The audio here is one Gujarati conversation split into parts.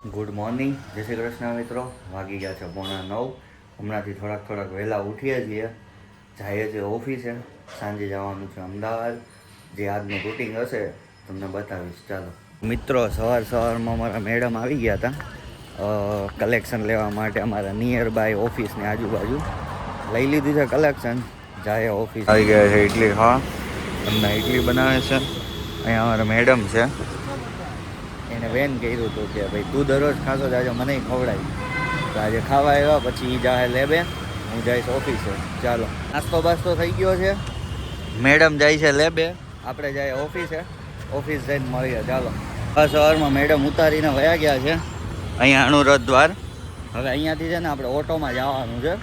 ગુડ મોર્નિંગ, જય શ્રી કૃષ્ણ મિત્રો. વાગી ગયા છે 8:45. હમણાંથી થોડાક વહેલા ઉઠીએ છીએ, જઈએ છીએ ઓફિસે. સાંજે જવાનું છે અમદાવાદ. જે આજનું રૂટિંગ હશે તમને બતાવીશ. ચાલો મિત્રો, સવારમાં મારા મેડમ આવી ગયા હતા કલેક્શન લેવા માટે. અમારા નિયર બાય ઓફિસની આજુબાજુ લઈ લીધું છે કલેક્શન. જાય ઓફિસ. આવી ગયા છે ઇડલી. હા, તમને ઇડલી બનાવે છે. અહીંયા અમારા મેડમ છે. એને વેન કર્યું હતું કે ભાઈ તું દરરોજ ખાશો જાજો, મને ખવડાવી. તો આજે ખાવા આવ્યા, પછી જાહે લેબે, હું જઈશ ઓફિસે. ચાલો, નાસ્તો બાસ્તો થઈ ગયો છે. મેડમ જાય છે લેબે, આપણે જાય ઓફિસે. ઓફિસ જઈને મળીએ. ચાલો, સવારમાં મેડમ ઉતારીને વયા ગયા છે અહીંયા અનુરોધ દ્વાર. હવે અહીંયાથી છે ને આપણે ઓટોમાં જવાનું છે.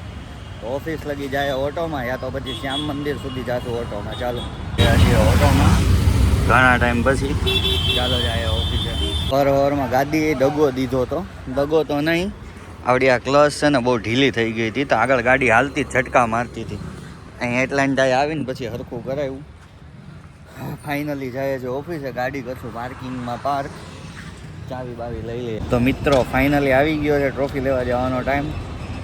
તો ઓફિસ લગી જાય ઓટોમાં, યા તો પછી શ્યામ મંદિર સુધી જશું ઓટોમાં. ચાલો ઓટોમાં ઘણા ટાઈમ પછી. ચાલો જાય ઓફિસે. હવારમાં ગાડી દગો દીધો હતો. દગો તો નહીં, આવડી આ ક્લચ છે ને બહુ ઢીલી થઈ ગઈ હતી, તો આગળ ગાડી હાલતી જ ઝટકા મારતી હતી. અહીં એટલાઈને ટાઈ આવીને પછી હરખું કરાવ્યું. ફાઇનલી જાય છે ઓફિસે. ગાડી કરશું પાર્કિંગમાં પાર્ક. ચાવી બાવી લઈ લઈએ. તો મિત્રો, ફાઇનલી આવી ગયો છે ટ્રોફી લેવા જવાનો ટાઈમ.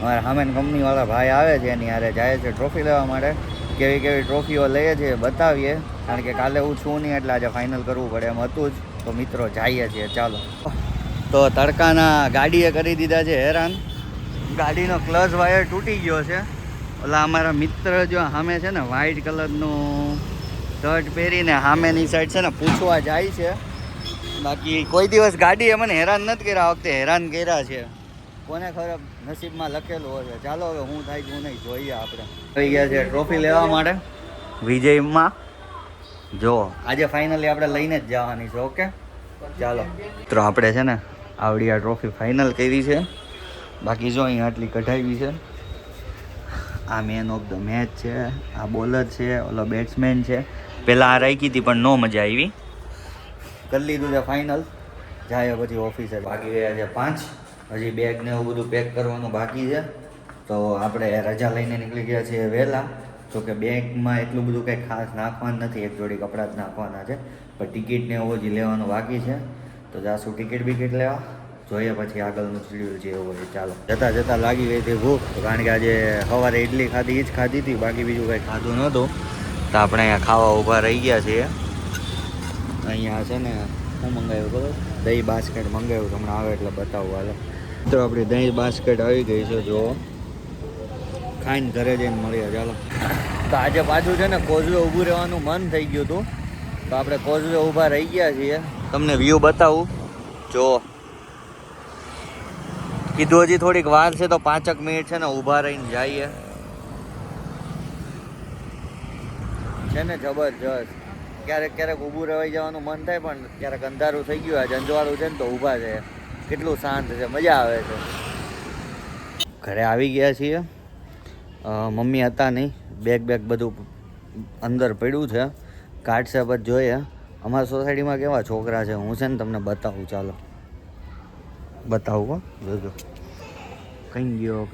અમારા સામેની કંપનીવાળા ભાઈ આવે છે, એની હારે જાય છે ટ્રોફી લેવા માટે. કેવી કેવી ટ્રોફીઓ લઈએ છીએ બતાવીએ, કારણ કે કાલે હું છું નહીં એટલે આજે ફાઇનલ કરવું પડે એમ હતું જ. તો મિત્રો જઈએ છીએ. ચાલો, તો તડકાના ગાડીએ કરી દીધા છે હેરાન. ગાડીનો ક્લચ વાયર તૂટી ગયો છે. ઓલા અમારા મિત્ર જો સામે છે ને વ્હાઇટ કલરનું શર્ટ પહેરીને સામેની સાઈડ છે ને પૂછવા જાય છે. બાકી કોઈ દિવસ ગાડીએ મને હેરાન નથી કર્યા, આ વખતે હેરાન કર્યા છે. કોને ખબર નસીબમાં લખેલું હશે. ચાલો હવે હું થાય હું નહીં જોઈએ. આપણે થઈ ગયા છે ટ્રોફી લેવા માટે વિજયમાં. જો આજે ફાઇનલી આપણે લઈને જ જવાની છે. ઓકે ચાલો મિત્રો, આપણે છે ને આવડી આ ટ્રોફી ફાઇનલ કરી છે. બાકી જો અહીં આટલી કઢાવી છે. આ મેન ઓફ ધ મેચ છે, આ બોલર છે, ઓલો બેટ્સમેન છે. પહેલાં આ રાખી હતી પણ નો મજા આવી. કરી લીધું છે ફાઇનલ. જાય પછી ઓફિસે. બાકી ગયા છે 5. હજી બેગ ને એવું બધું પેક કરવાનું બાકી છે. તો આપણે રજા લઈને નીકળી ગયા છીએ વહેલા. જોકે બેગમાં એટલું બધું કંઈ ખાસ નાખવાનું નથી, એક જોડી કપડાં જ નાખવાના છે. પણ ટિકિટ ને એવું હજી લેવાનું બાકી છે. તો જાશું ટિકિટ બિકિટ લેવા. જોઈએ પછી આગળનું શેડ્યુલ જે એવું હોય. ચાલો, જતાં લાગી ગઈ હતી ભૂખ, કારણ કે આજે સવારે ઇડલી ખાધી, એ જ ખાધી હતી. બાકી બીજું કંઈ ખાધું નહોતું. તો આપણે અહીંયા ખાવા ઊભા રહી ગયા છીએ. અહીંયા છે ને હું મંગાવ્યું ખબર, દહીં બાસ્કેટ મંગાવ્યું. હમણાં આવે એટલે બતાવું. હાલો તો આપણી દહીં બાસ્કેટ આવી ગઈ છે. જો ખાઈને ઘરે જઈને મળીએ. ચાલો, તો આજે પાછું છે ને કોઝવે ઊભું રહેવાનું મન થઈ ગયું હતું. તો આપણે કોઝવે ઊભા રહી ગયા છીએ. તમને વ્યૂ બતાવું. જો કીધું હજી થોડીક વાર છે, તો 5 મિનિટ છે ને ઊભા રહીને જઈએ. છે ને જબરજસ્ત. ક્યારેક ઊભું રહેવાઈ જવાનું મન થાય, પણ ક્યારેક અંધારું થઈ ગયું. આજે અંજવાળું છે ને તો ઊભા છે. કેટલું શાંત છે, મજા આવે છે. ઘરે આવી ગયા છીએ. મમ્મી હતા નહીં, બેગ બધું અંદર પડ્યું છે. કાઢશે પછી જોઈએ. અમારા સોસાયટીમાં કેવા છોકરા છે હું છે ને તમને બતાવું. ચાલો બતાવું. જોજો કઈ ગયો.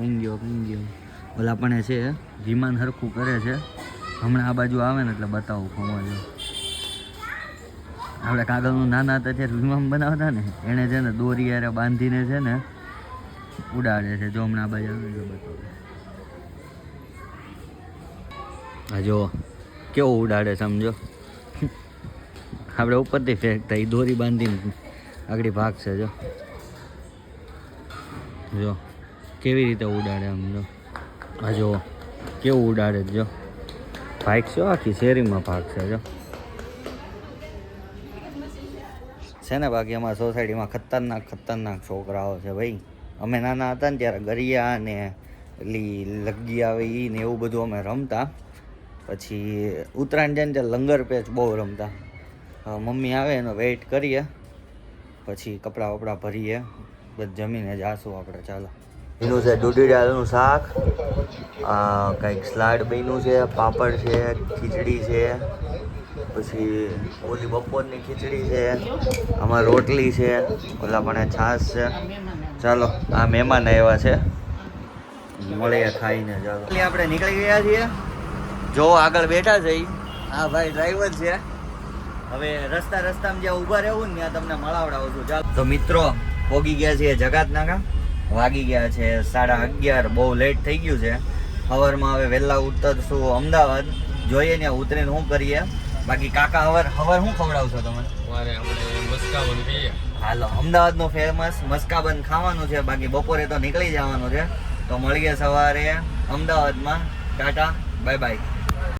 ઓલા પણ છે વિમાન હરખું કરે છે. હમણાં આ બાજુ આવે ને એટલે બતાવું. ખમો જો આપણે કાગળનું નાના હતા ત્યારે વિમાન બનાવતા ને, એણે છે ને દોરી યારે બાંધીને છે ને ઉડાડે છે. જો હમણાં આ બાજુ આવે જો બતાવું. હા જો કેવું ઉડાડે સમજો. આપણે ઉપરથી ફેંકતા, એ દોરી બાંધીને આગળ ભાગશે. જો કેવી રીતે ઉડાડે આમ. જો હા જો કેવું ઉડાડે. જો ભાગશે, આખી શેરીમાં ભાગશે. જો છે ને. બાકી અમારા સોસાયટીમાં ખતરનાક છોકરાઓ છે ભાઈ. અમે નાના હતા ને ત્યારે ગરિયા ને એટલી લગ્ગી આવે એ ને એવું બધું અમે રમતા. પછી ઉત્તરાયણ જાય ને ત્યારે લંગર પેચ બહુ રમતા. મમ્મી આવે એનો વેઇટ કરીએ, પછી કપડાં વપડા ભરીએ, બસ જમીને જાશું આપણે. ચાલો, એનું છે દૂધી દાળનું શાક, કંઈક સલાડ બન્યું છે, પાપડ છે, ખીચડી છે, પછી ઓલી બપોરની ખીચડી છે, આમાં રોટલી છે, ઓલા પણ છાશ છે. ચાલો, આ મહેમાન આવ્યા છે, મળીએ ખાઈને. ચાલો, આપણે નીકળી ગયા છીએ. જો આગળ બેઠા છે આ ભાઈ ડ્રાઈવર છે. હવે રસ્તામાં જ્યાં ઊભા રહેવું ને ત્યાં તમને મળાવડાવું છું. ચાલો, તો મિત્રો પોગી ગયા છીએ જકાતનાકા. વાગી ગયા છે 11:30. બહુ લેટ થઈ ગયું છે. સવારમાં હવે વહેલા ઉતરશું અમદાવાદ. જોઈએ ત્યાં ઉતરીને શું કરીએ. બાકી કાકા હવાર શું ખવડાવશો તમે? મસ્કાબન કહીએ. હાલો, અમદાવાદનું ફેમસ મસ્કાબન ખાવાનું છે. બાકી બપોરે તો નીકળી જવાનું છે. તો મળીએ સવારે અમદાવાદમાં. Tata, bye bye.